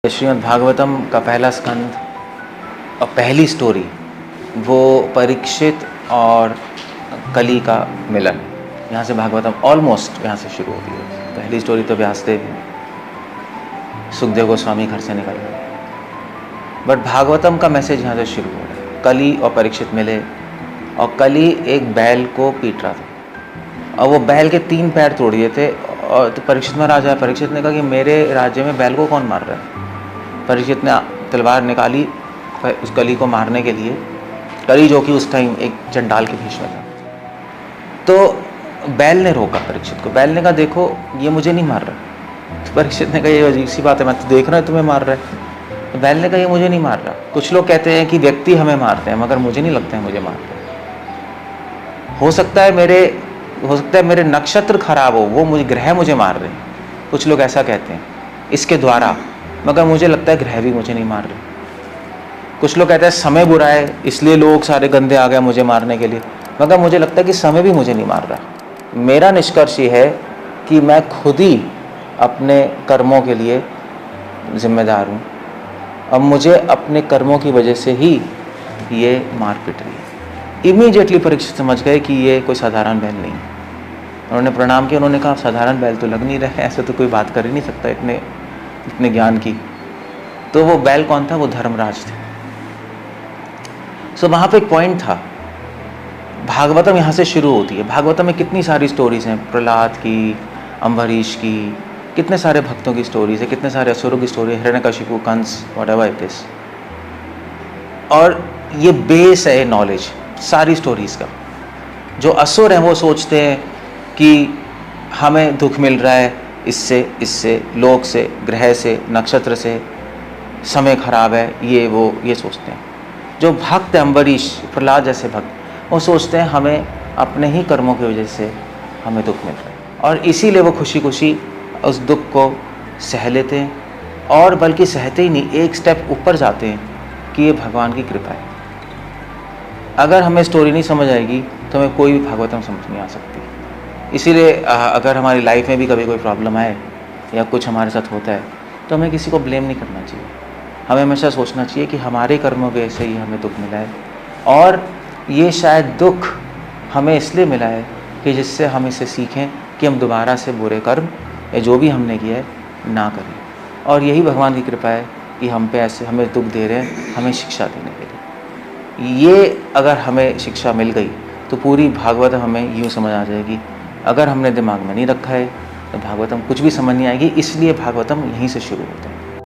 श्रीमद् भागवतम का पहला स्कंद और पहली स्टोरी वो परीक्षित और कली का मिलन। यहाँ से भागवतम ऑलमोस्ट यहाँ से शुरू होती है। पहली स्टोरी तो व्यासदेव है, सुखदेव गोस्वामी घर से निकल गए, बट भागवतम का मैसेज यहाँ से शुरू हो रहा है। कली और परीक्षित मिले और कली एक बैल को पीट रहा था और वो बैल के 3 पैर तोड़ दिए थे। और तो परीक्षित में राजा है, परीक्षित ने कहा कि मेरे राज्य में बैल को कौन मार रहा है। परीक्षित ने तलवार निकाली उस कली को मारने के लिए। कली जो कि उस टाइम एक चंडाल के भेष में था। तो बैल ने रोका परीक्षित को। बैल ने कहा देखो ये मुझे नहीं मार रहा। तो परीक्षित ने कहा ये अजीब सी बात है, मैं तो देख रहा हूँ तुम्हें मार रहा है। तो बैल ने कहा ये मुझे नहीं मार रहा। कुछ लोग कहते हैं कि व्यक्ति हमें मारते हैं, मगर मुझे नहीं लगता है मुझे मार रहे हैं। हो सकता है मेरे नक्षत्र खराब हो, वो मुझे ग्रह मुझे मार रहे हैं। कुछ लोग ऐसा कहते हैं इसके द्वारा, मगर मुझे लगता है ग्रह भी मुझे नहीं मार रहे। कुछ लोग कहते हैं समय बुरा है इसलिए लोग सारे गंदे आ गए मुझे मारने के लिए, मगर मुझे लगता है कि समय भी मुझे नहीं मार रहा। मेरा निष्कर्ष ये है कि मैं खुद ही अपने कर्मों के लिए जिम्मेदार हूँ। अब मुझे अपने कर्मों की वजह से ही ये मार पिट रही है। इमीडिएटली परीक्षित समझ गए कि ये कोई साधारण बैल नहीं है। उन्होंने प्रणाम किया। उन्होंने कहा साधारण बैल तो लग नहीं रहे, ऐसे तो कोई बात कर ही नहीं सकता इतने ज्ञान की। तो वो बैल कौन था? वो धर्मराज थे। सो वहाँ पे एक पॉइंट था। भागवतम यहाँ से शुरू होती है। भागवतम में कितनी सारी स्टोरीज हैं, प्रहलाद की, अम्बरीश की, कितने सारे भक्तों की स्टोरीज है, कितने सारे असुरों की स्टोरी है, Hiranyakashipu, Kansa, whatever it is. और ये बेस है नॉलेज सारी स्टोरीज का। जो असुर हैं वो सोचते हैं कि हमें दुख मिल रहा है इससे लोक से, ग्रह से, नक्षत्र से, समय खराब है, ये सोचते हैं। जो भक्त है अम्बरीश, प्रहलाद जैसे भक्त, वो सोचते हैं हमें अपने ही कर्मों की वजह से हमें दुख मिल रहा है, और इसीलिए वो खुशी खुशी उस दुख को सह लेते हैं। और बल्कि सहते ही नहीं, एक स्टेप ऊपर जाते हैं कि ये भगवान की कृपा है। अगर हमें स्टोरी नहीं समझ आएगी तो हमें कोई भी भागवतम समझ नहीं आ सकती। इसीलिए अगर हमारी लाइफ में भी कभी कोई प्रॉब्लम आए या कुछ हमारे साथ होता है तो हमें किसी को ब्लेम नहीं करना चाहिए। हमें हमेशा सोचना चाहिए कि हमारे कर्मों की वजह से ही हमें दुख मिला है, और ये शायद दुख हमें इसलिए मिला है कि जिससे हम इसे सीखें कि हम दोबारा से बुरे कर्म या जो भी हमने किया है ना करें। और यही भगवान की कृपा है कि हम पे ऐसे हमें दुख दे रहे हैं, हमें शिक्षा देने के लिए। ये अगर हमें शिक्षा मिल गई तो पूरी भागवतम हमें यूँ समझ आ जाएगी। अगर हमने दिमाग में नहीं रखा है तो भागवतम कुछ भी समझ नहीं आएगी। इसलिए भागवतम यहीं से शुरू होता है।